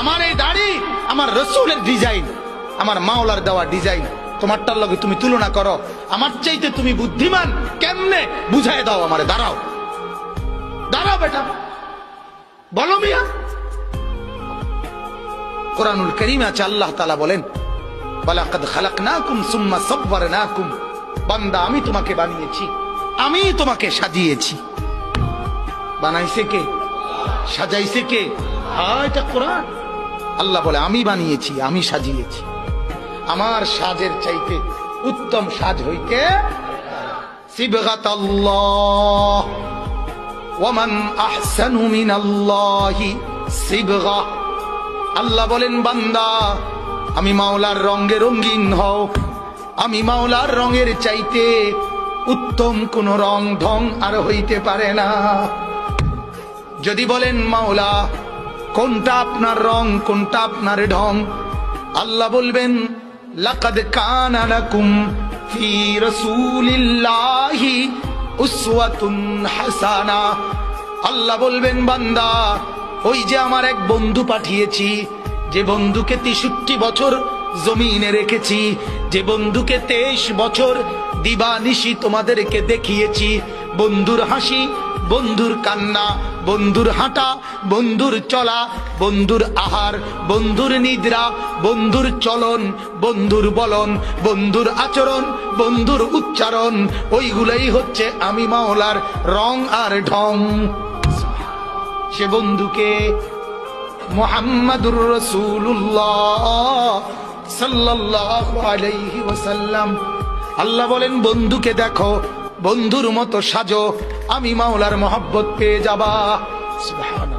আমার এই দাড়ি আমার রসুলের ডিজাইন, আমার মাওলার দেওয়া ডিজাইন, তোমারটার লগে তুমি তুলনা করো, আমার চাইতে তুমি বুদ্ধিমান কেমনে বুঝাই দাও আমারে। দাঁড়াও দাঁড়াও বেটা, বলো মিয়া। কোরআনুল কারীমে আছে আল্লাহ তাআলা বলেন, ওয়ালাকাদ খালাকনাকুম সুম্মা সাওয়ারনাকুম, বান্দা আমি তোমাকে বানিয়েছি, আমি তোমাকে সাজিয়েছি। বানাইছে কে? সাজাইছে কে? এটা কোরআন। আল্লাহ বলে আমি বানিয়েছি, আমি সাজিয়েছি। আমার সাজের চাইতে উত্তম সাজ হইতে সিবগাতাল্লাহ, ওয়ামান আহসানু মিনাল্লাহি সিবগা। আল্লাহ বলেন বান্দা আমি মাওলার রঙে রঙিন হও, আমি মাওলার রঙের চাইতে উত্তম কোন রং ঢং আর হইতে পারে না। যদি বলেন মাওলা কোনটা আপনার রং, কোনটা আপনার ঢং, আল্লাহ বলবেন লাকাদ কানা লাকুম ফি রাসূলিল্লাহি উসওয়াতুন হাসানা। আল্লাহ বলবেন বান্দা ওই যে আমার এক বন্ধু পাঠিয়েছি, যে বন্ধুকে 63 বছর জমিনে রেখেছি, যে বন্ধুকে 23 বছর দিবানিশি তোমাদেরকে দেখিয়েছি, বন্ধুর হাসি, বন্ধুর কান্না, বন্ধুর হাঁটা, বন্ধুর চলা, বন্ধুর আহার, বন্ধুর নিদ্রা, বন্ধুর চলন, বন্ধুর বলন, বন্ধুর আচরণ, বন্ধুর উচ্চারণ, ওইগুলোই হচ্ছে আমি মাওলার রং আর ঢং। সে বন্ধুকে মুহাম্মাদুর রাসূলুল্লাহ সাল্লাল্লাহু আলাইহি ওয়াসাল্লাম। আল্লাহ বলেন বন্ধুকে দেখো, বন্ধুর মতো সাজো, আমি মাওলার মহব্বত পেয়ে যাবা। সুবহানাল্লাহ।